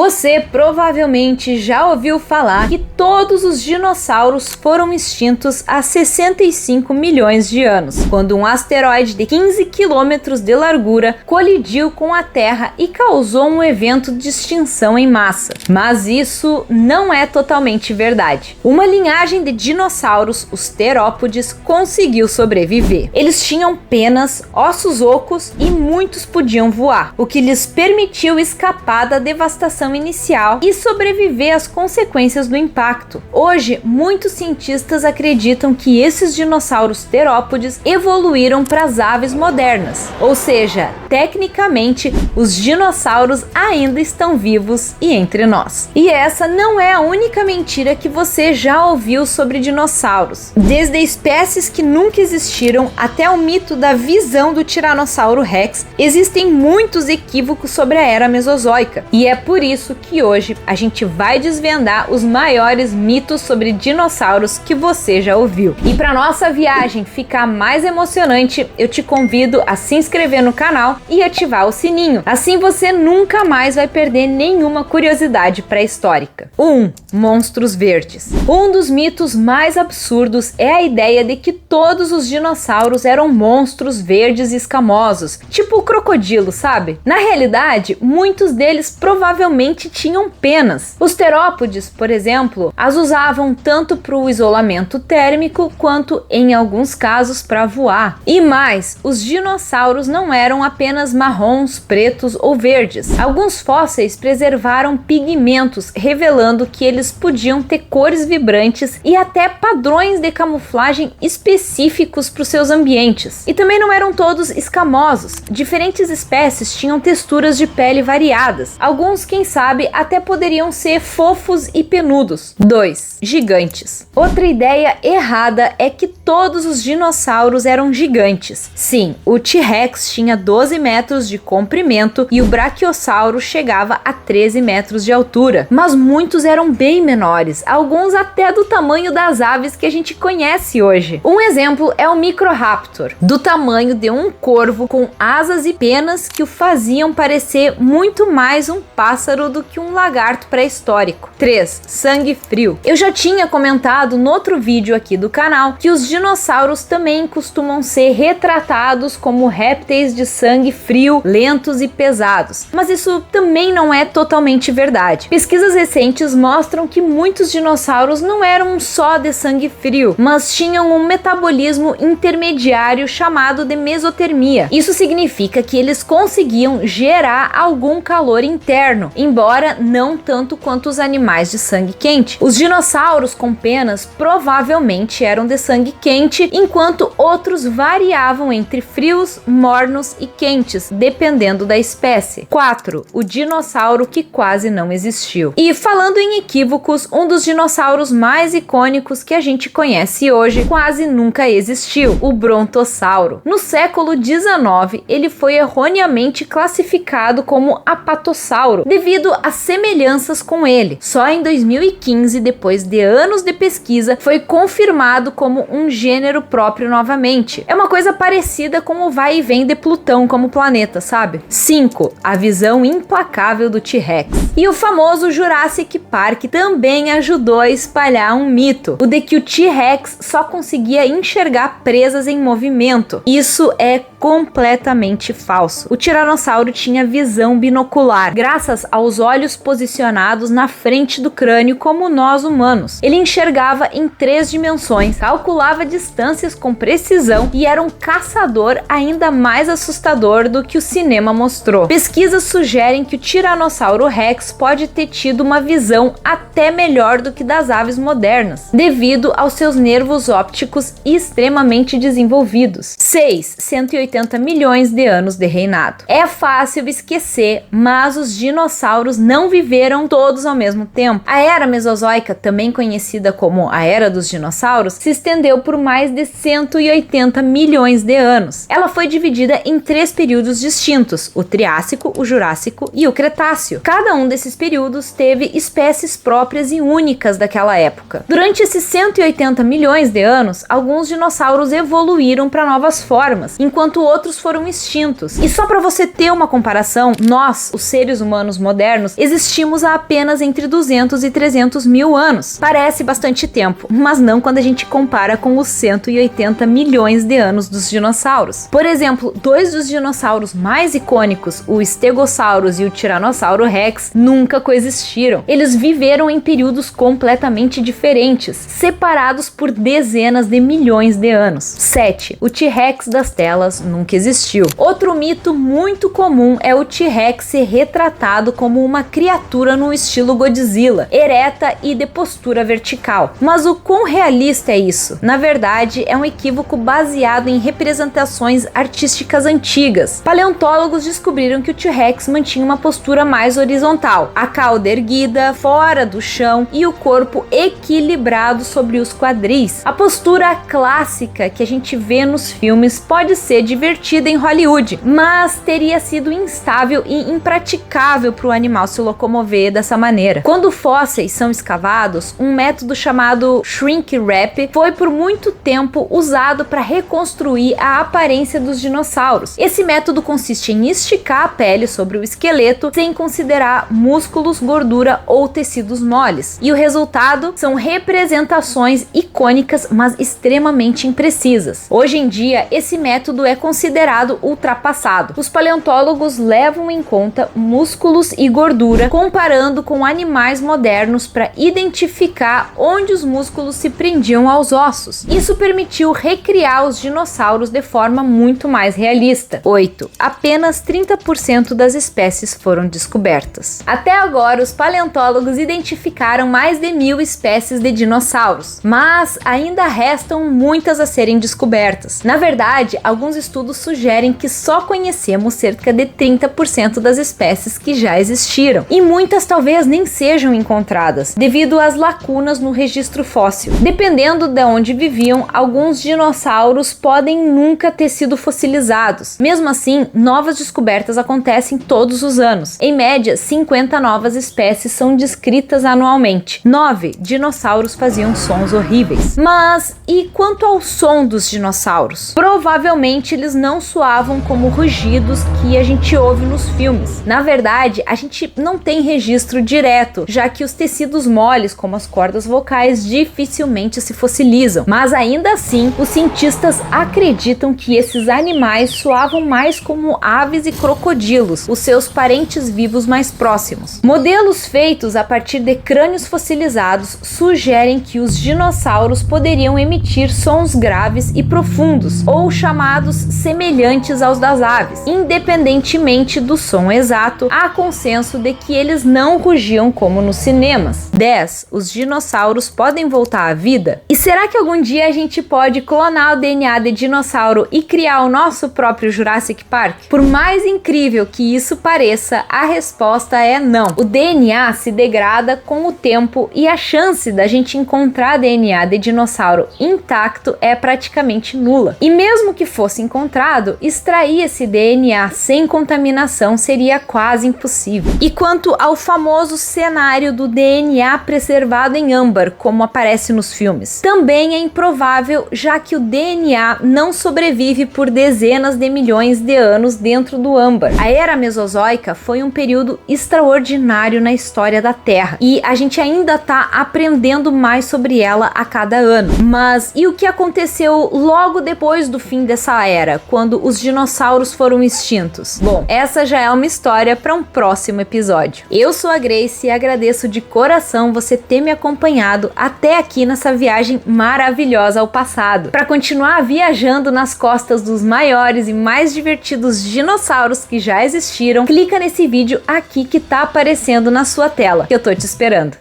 Você provavelmente já ouviu falar que todos os dinossauros foram extintos há 65 milhões de anos, quando um asteroide de 15 quilômetros de largura colidiu com a Terra e causou um evento de extinção em massa. Mas isso não é totalmente verdade. Uma linhagem de dinossauros, os terópodes, conseguiu sobreviver. Eles tinham penas, ossos ocos e muitos podiam voar, o que lhes permitiu escapar da devastação inicial e sobreviver às consequências do impacto. Hoje, muitos cientistas acreditam que esses dinossauros terópodes evoluíram para as aves modernas, ou seja, tecnicamente, os dinossauros ainda estão vivos e entre nós. E essa não é a única mentira que você já ouviu sobre dinossauros. Desde espécies que nunca existiram até o mito da visão do Tiranossauro Rex, existem muitos equívocos sobre a era Mesozoica. E é por isso que hoje a gente vai desvendar os maiores mitos sobre dinossauros que você já ouviu. E para nossa viagem ficar mais emocionante, eu te convido a se inscrever no canal e ativar o sininho. Assim você nunca mais vai perder nenhuma curiosidade pré-histórica. 1. Monstros verdes. Um dos mitos mais absurdos é a ideia de que todos os dinossauros eram monstros verdes e escamosos, tipo o crocodilo, sabe? Na realidade, muitos deles provavelmente tinham penas. Os terópodes, por exemplo, as usavam tanto para o isolamento térmico quanto, em alguns casos, para voar. E mais, os dinossauros não eram apenas marrons, pretos ou verdes. Alguns fósseis preservaram pigmentos, revelando que eles podiam ter cores vibrantes e até padrões de camuflagem específicos para os seus ambientes. E também não eram todos escamosos. Diferentes espécies tinham texturas de pele variadas. Alguns, quem sabe, até poderiam ser fofos e peludos. 2. Gigantes. Outra ideia errada é que todos os dinossauros eram gigantes. Sim, o T-Rex tinha 12 metros de comprimento e o Brachiosauro chegava a 13 metros de altura. Mas muitos eram bem menores, alguns até do tamanho das aves que a gente conhece hoje. Um exemplo é o Microraptor, do tamanho de um corvo com asas e penas que o faziam parecer muito mais um pássaro do que um lagarto pré-histórico. 3. Sangue frio. Eu já tinha comentado no outro vídeo aqui do canal que os dinossauros também costumam ser retratados como répteis de sangue frio, lentos e pesados, mas isso também não é totalmente verdade. Pesquisas recentes mostram que muitos dinossauros não eram só de sangue frio, mas tinham um metabolismo intermediário chamado de mesotermia. Isso significa que eles conseguiam gerar algum calor interno, embora não tanto quanto os animais de sangue quente. Os dinossauros com penas provavelmente eram de sangue quente, enquanto outros variavam entre frios, mornos e quentes, dependendo da espécie. 4. O dinossauro que quase não existiu. E falando em equívocos, um dos dinossauros mais icônicos que a gente conhece hoje quase nunca existiu, o Brontossauro. No século XIX, ele foi erroneamente classificado como Apatossauro, devido a semelhanças com ele. Só em 2015, depois de anos de pesquisa, foi confirmado como um gênero próprio novamente. É uma coisa parecida com o vai e vem de Plutão como planeta, sabe? 5. A visão implacável do T-Rex. E o famoso Jurassic Park também ajudou a espalhar um mito, o de que o T-Rex só conseguia enxergar presas em movimento. Isso é completamente falso. O Tiranossauro tinha visão binocular, graças aos olhos posicionados na frente do crânio como nós humanos. Ele enxergava em 3 dimensões, calculava distâncias com precisão e era um caçador ainda mais assustador do que o cinema mostrou. Pesquisas sugerem que o Tiranossauro Rex pode ter tido uma visão até melhor do que das aves modernas, devido aos seus nervos ópticos extremamente desenvolvidos. 6. 180 milhões de anos de reinado. É fácil esquecer, mas os dinossauros não viveram todos ao mesmo tempo. A era Mesozoica, também conhecida como a Era dos Dinossauros, se estendeu por mais de 180 milhões de anos. Ela foi dividida em 3 períodos distintos: o Triássico, o Jurássico e o Cretáceo. Cada um desses períodos teve espécies próprias e únicas daquela época. Durante esses 180 milhões de anos, alguns dinossauros evoluíram para novas formas, enquanto enquanto outros foram extintos. E só para você ter uma comparação, nós, os seres humanos modernos, existimos há apenas entre 200 e 300 mil anos. Parece bastante tempo, mas não quando a gente compara com os 180 milhões de anos dos dinossauros. Por exemplo, dois dos dinossauros mais icônicos, o Stegosaurus e o Tiranossauro Rex, nunca coexistiram. Eles viveram em períodos completamente diferentes, separados por dezenas de milhões de anos. 7. O T-Rex das telas nunca existiu. Outro mito muito comum é o T-Rex ser retratado como uma criatura no estilo Godzilla, ereta e de postura vertical. Mas o quão realista é isso? Na verdade, é um equívoco baseado em representações artísticas antigas. Paleontólogos descobriram que o T-Rex mantinha uma postura mais horizontal, a cauda erguida, fora do chão e o corpo equilibrado sobre os quadris. A postura clássica que a gente vê nos filmes pode ser divertida em Hollywood, mas teria sido instável e impraticável para o animal se locomover dessa maneira. Quando fósseis são escavados, um método chamado shrink wrap foi por muito tempo usado para reconstruir a aparência dos dinossauros. Esse método consiste em esticar a pele sobre o esqueleto sem considerar músculos, gordura ou tecidos moles. E o resultado são representações icônicas, mas extremamente imprecisas. Hoje em dia, esse método é considerado ultrapassado. Os paleontólogos levam em conta músculos e gordura, comparando com animais modernos para identificar onde os músculos se prendiam aos ossos. Isso permitiu recriar os dinossauros de forma muito mais realista. 8. Apenas 30% das espécies foram descobertas. Até agora, os paleontólogos identificaram mais de 1000 espécies de dinossauros, mas ainda restam muitas a serem descobertas. Na verdade, alguns estudos sugerem que só conhecemos cerca de 30% das espécies que já existiram, e muitas talvez nem sejam encontradas, devido às lacunas no registro fóssil. Dependendo de onde viviam, alguns dinossauros podem nunca ter sido fossilizados. Mesmo assim, novas descobertas acontecem todos os anos. Em média, 50 novas espécies são descritas anualmente. 9. Dinossauros faziam sons horríveis. Mas e quanto ao som dos dinossauros? Provavelmente eles não soavam como rugidos que a gente ouve nos filmes. Na verdade, a gente não tem registro direto, já que os tecidos moles, como as cordas vocais, dificilmente se fossilizam. Mas ainda assim, os cientistas acreditam que esses animais soavam mais como aves e crocodilos, os seus parentes vivos mais próximos. Modelos feitos a partir de crânios fossilizados sugerem que os dinossauros poderiam emitir sons graves e profundos, ou chamados semelhantes aos das aves. Independentemente do som exato, há consenso de que eles não rugiam como nos cinemas. 10. Os dinossauros podem voltar à vida? E será que algum dia a gente pode clonar o DNA de dinossauro e criar o nosso próprio Jurassic Park? Por mais incrível que isso pareça, a resposta é não. O DNA se degrada com o tempo e a chance da gente encontrar DNA de dinossauro intacto é praticamente nula. E mesmo que fosse encontrado, extrair esse DNA sem contaminação seria quase impossível. E quanto ao famoso cenário do DNA preservado em âmbar, como aparece nos filmes, também é improvável, já que o DNA não sobrevive por dezenas de milhões de anos dentro do âmbar. A Era Mesozoica foi um período extraordinário na história da Terra e a gente ainda está aprendendo mais sobre ela a cada ano. Mas e o que aconteceu logo depois do fim dessa era, quando os dinossauros foram extintos? Bom, essa já é uma história para um próximo episódio. Eu sou a Grace e agradeço de coração você ter me acompanhado até aqui nessa viagem maravilhosa ao passado. Para continuar viajando nas costas dos maiores e mais divertidos dinossauros que já existiram, clica nesse vídeo aqui que tá aparecendo na sua tela, que eu tô te esperando.